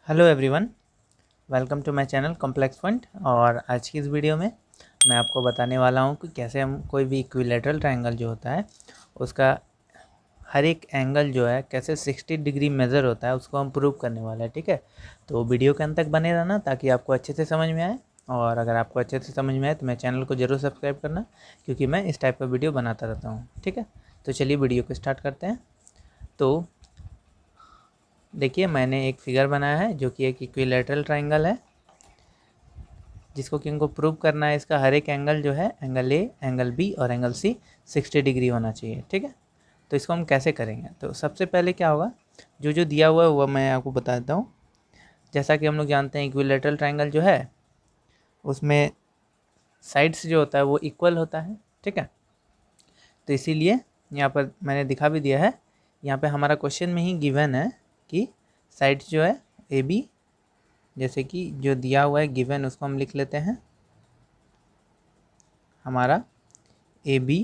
Hello everyone, welcome to my channel complex point. और आज की इस वीडियो में मैं आपको बताने वाला हूं कि कैसे हम कोई भी इक्विलेटरल ट्रायंगल जो होता है उसका हर एक एंगल जो है कैसे 60 डिग्री मेज़र होता है उसको हम प्रूव करने वाले हैं। ठीक है, तो वीडियो के अंत तक बने रहना ताकि आपको अच्छे से समझ में आए। और अगर आपको अच्छे से समझ में आए तो मेरे चैनल को ज़रूर सब्सक्राइब करना, क्योंकि मैं इस टाइप का वीडियो बनाता रहता हूँ। ठीक है, तो चलिए वीडियो को स्टार्ट करते हैं। तो देखिए, मैंने एक फिगर बनाया है जो कि एक इक्विलेटरल ट्रायंगल है, जिसको कि इनको प्रूव करना है। इसका हर एक एंगल जो है, एंगल ए, एंगल बी और एंगल सी 60 डिग्री होना चाहिए। ठीक है, तो इसको हम कैसे करेंगे? तो सबसे पहले क्या होगा, जो जो दिया हुआ है वो मैं आपको बता देता हूँ। जैसा कि हम लोग जानते हैं इक्विलेटरल ट्रायंगल जो है उसमें साइड्स जो होता है वो इक्वल होता है। ठीक है, तो इसीलिए यहाँ पर मैंने दिखा भी दिया है। यहाँ पे हमारा क्वेश्चन में ही गिवन है कि साइड्स जो है ए बी, जैसे कि जो दिया हुआ है गिवन उसको हम लिख लेते हैं। हमारा ए बी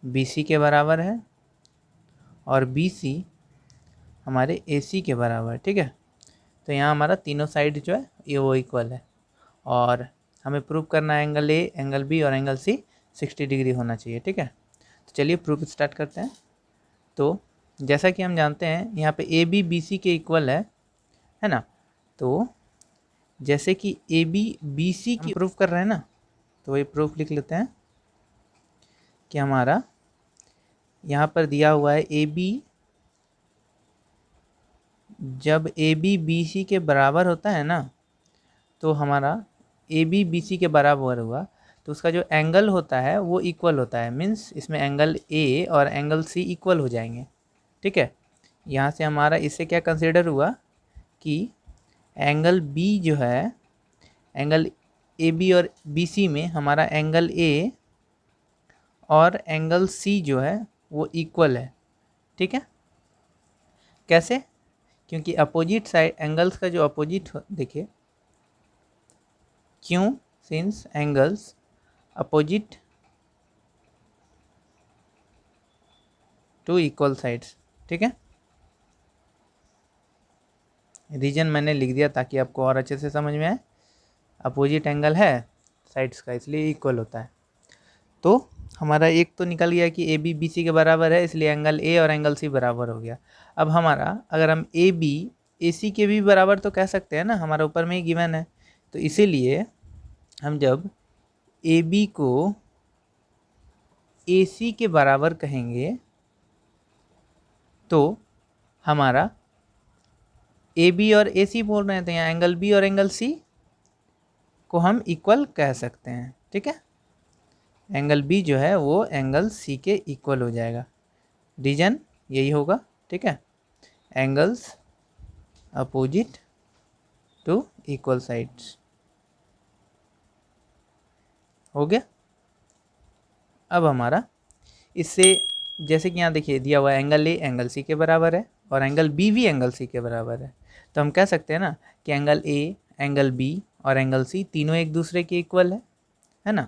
बी सी के बराबर है और बी सी हमारे ए सी के बराबर है। ठीक है, तो यहाँ हमारा तीनों साइड जो है ये वो इक्वल है और हमें प्रूव करना है एंगल ए, एंगल बी और एंगल सी 60 डिग्री होना चाहिए। ठीक है, तो चलिए प्रूफ स्टार्ट करते हैं। तो जैसा कि हम जानते हैं यहाँ पे ए बी बी सी के इक्वल है ना। तो जैसे कि ए बी बी सी की प्रूफ कर रहे हैं ना, तो वही प्रूफ लिख लेते हैं कि हमारा यहाँ पर दिया हुआ है ए बी, जब ए बी बी सी के बराबर होता है ना, तो हमारा ए बी बी सी के बराबर हुआ तो उसका जो एंगल होता है वो इक्वल होता है। मीन्स इसमें एंगल ए और एंगल सी इक्वल हो जाएंगे। ठीक है, यहाँ से हमारा इससे क्या कंसिडर हुआ कि एंगल बी जो है, एंगल ए बी और बी सी में हमारा एंगल ए और एंगल सी जो है वो इक्वल है। ठीक है, कैसे? क्योंकि अपोजिट साइड एंगल्स का जो अपोजिट देखिए, क्यों? Since angles opposite to equal sides. ठीक है, रीजन मैंने लिख दिया ताकि आपको और अच्छे से समझ में आए। अपोजिट एंगल है साइड्स का, इसलिए इक्वल होता है। तो हमारा एक तो निकल गया कि ए बी बी सी के बराबर है, इसलिए एंगल ए और एंगल सी बराबर हो गया। अब हमारा अगर हम ए बी ए सी के भी बराबर तो कह सकते हैं ना, हमारा ऊपर में ही गिवन है। तो इसीलिए हम जब ए बी को ए सी के बराबर कहेंगे तो हमारा ए बी और ए सी बोल रहे हैं, तो यहाँ एंगल बी और एंगल सी को हम इक्वल कह सकते हैं। ठीक है, एंगल बी जो है वो एंगल सी के इक्वल हो जाएगा। रीजन यही होगा। ठीक है, angles opposite to equal sides हो गया। अब हमारा इससे, जैसे कि यहाँ देखिए दिया हुआ है एंगल ए एंगल सी के बराबर है और एंगल बी भी एंगल सी के बराबर है, तो हम कह सकते हैं ना कि एंगल ए, एंगल बी और एंगल सी तीनों एक दूसरे के इक्वल है ना।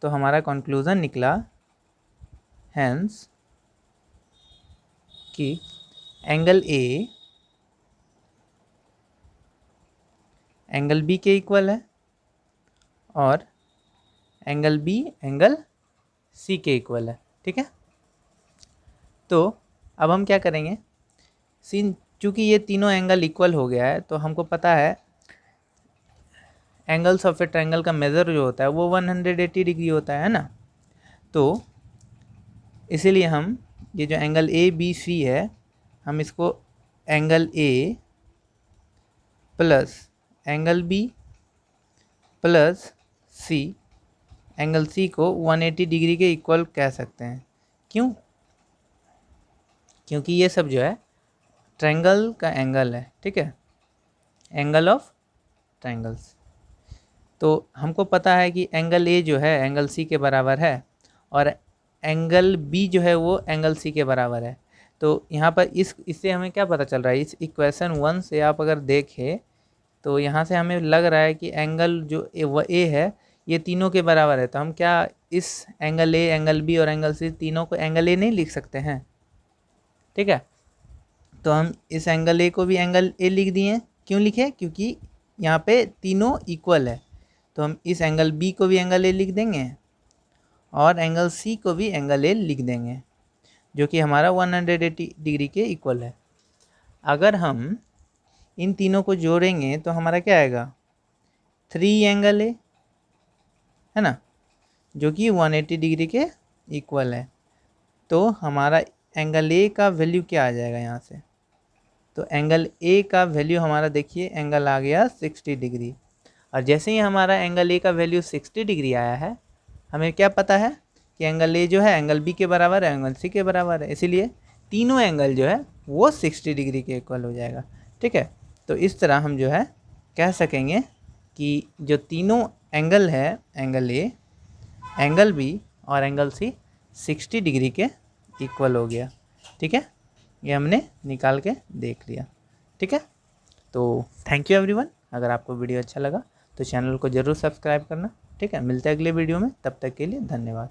तो हमारा कंक्लूजन निकला हैंस कि एंगल ए एंगल बी के इक्वल है और एंगल बी एंगल सी के इक्वल है। ठीक है, तो अब हम क्या करेंगे, सिंस चूँकि ये तीनों एंगल इक्वल हो गया है तो हमको पता है एंगल्स ऑफ ए ट्रायंगल का मेज़र जो होता है वो 180 डिग्री होता है ना। तो इसीलिए हम ये जो एंगल ए बी सी है, हम इसको angle A plus angle B plus C, angle C को 180 डिग्री के इक्वल कह सकते हैं। क्यों? क्योंकि ये सब जो है ट्रायंगल का एंगल है। ठीक है, एंगल ऑफ ट्रायंगल्स। तो हमको पता है कि एंगल ए जो है एंगल सी के बराबर है और एंगल बी जो है वो एंगल सी के बराबर है। तो यहाँ पर इससे हमें क्या पता चल रहा है, इस इक्वेशन 1 से आप अगर देखें तो यहाँ से हमें लग रहा है कि एंगल जो ए है ये तीनों के बराबर है। तो हम क्या इस एंगल ए, एंगल बी और एंगल सी तीनों को एंगल ए नहीं लिख सकते हैं? ठीक है, तो हम इस एंगल ए को भी एंगल ए लिख दिए हैं। क्यों लिखे? क्योंकि यहाँ पे तीनों इक्वल है, तो हम इस एंगल बी को भी एंगल ए लिख देंगे और एंगल सी को भी एंगल ए लिख देंगे, जो कि हमारा 180 डिग्री के इक्वल है। अगर हम इन तीनों को जोड़ेंगे तो हमारा क्या आएगा? 3 एंगल ए, है ना, जो कि 180 डिग्री के इक्वल है। तो हमारा एंगल ए का वैल्यू क्या आ जाएगा यहाँ से? तो एंगल ए का वैल्यू हमारा देखिए एंगल आ गया 60 डिग्री। और जैसे ही हमारा एंगल ए का वैल्यू 60 डिग्री आया है, हमें क्या पता है कि एंगल ए जो है एंगल बी के बराबर है, एंगल सी के बराबर है, इसीलिए तीनों एंगल जो है वो 60 डिग्री के इक्वल हो जाएगा। ठीक है, तो इस तरह हम जो है कह सकेंगे कि जो तीनों एंगल है, एंगल ए, एंगल बी और एंगल सी 60 डिग्री के इक्वल हो गया। ठीक है, ये हमने निकाल के देख लिया। ठीक है, तो थैंक यू एवरीवन। अगर आपको वीडियो अच्छा लगा तो चैनल को ज़रूर सब्सक्राइब करना। ठीक है, मिलते हैं अगले वीडियो में, तब तक के लिए धन्यवाद।